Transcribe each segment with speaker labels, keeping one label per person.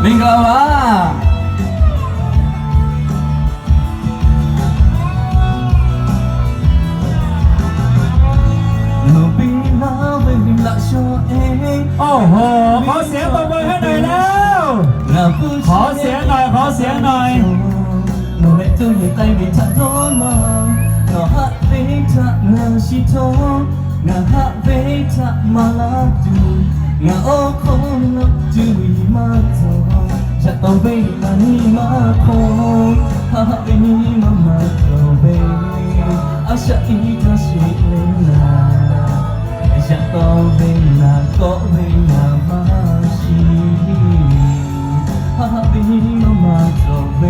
Speaker 1: မင်္ဂလာပါลูกปีน้าไม่มีละชอเอง
Speaker 2: โอ้โหขอเสียงปรบมือให้หน่อยแล้วขอเสียงหน่อยขอเสียงหน่อย
Speaker 1: หนูไม่ตัวใหญ่ใจไม่ทันโดนมองหนูฮักเวทักงาชิโตงาฮักเวทักมาลาดูงาโอคงนับดูมาโตจะต้องไปมานี่มาคงฮักไปนี่มาโตเบอาชาอีกาชิเลนาจะต้องไปนาก็ไปนามาชีฮักไปนี่มาโตเบ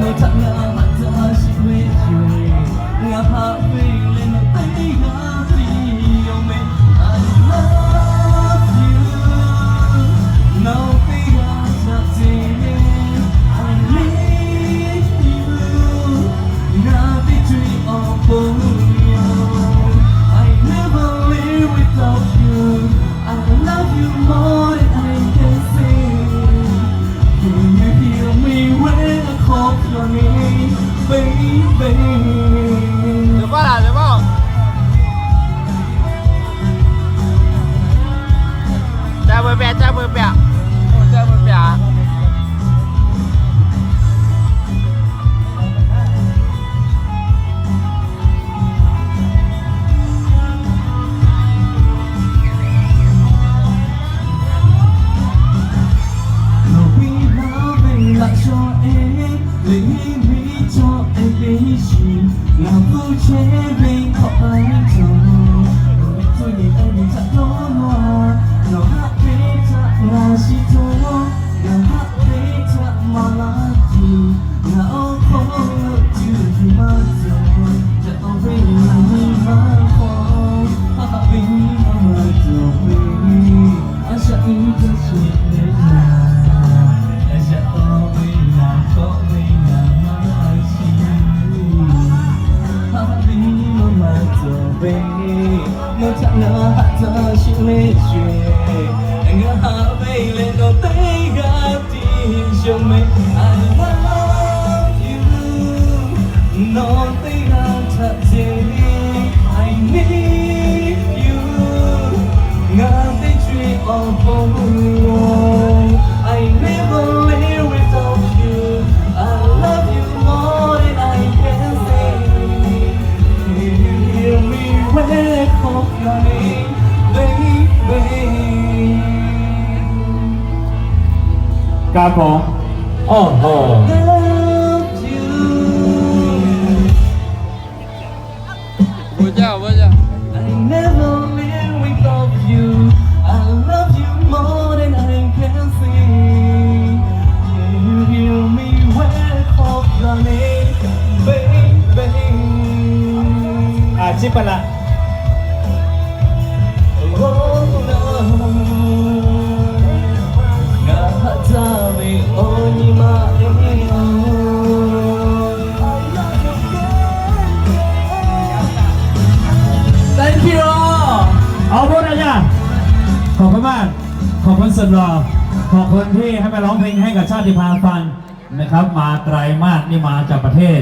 Speaker 1: no tak ngamat asyik wejui ngapa feeling tega feel me I love you no fear nothing I need you ngapi tree of you I never live without you I love you more than I can say can you hear me when I call your name, baby?
Speaker 2: เดี๋ยวว่าเดี๋ยวว่าจ้าเบอร์แปะจ้าเบอร์แปะจ้าเบอร์แปะ
Speaker 1: ละชอเองเลยมีชอเองเป็นชีงาผู้เชื่อเรื่องขอไปจงตัวใหญ่เองจะร้อนว่าเราฮักเพื่อจะงาชิโตงาฮักเพื่อจะมาลาดูงาโอ้คงดูที่มาจงจะต้องไปมาไม่มาคงฮักไปมาตัวไปอาชาอีกจะช่วยเล่นนาno tak nak asyik leceh ngah bela no tega tijo me I love you no tega tak jadi I need you ngah te tree of you I never live without you I love you more than I can say can you hear me when I call your name, baby?
Speaker 2: ครับผมโอ้โห
Speaker 1: Love you.
Speaker 2: บูจ้าบูจ้า
Speaker 1: I never live without you. I love you more than I can say. Can you hear me when I call your name, baby?
Speaker 2: ชิปปะละ
Speaker 1: Thank you
Speaker 2: เอาพูดนะจ๊ะขอบคุณมากขอบคุณสุดหล่อขอบคุณที่ให้มาร้องเพลงให้กับชาติพันธุ์ฟังนะครับมาไกลมากนี่มาจากประเทศ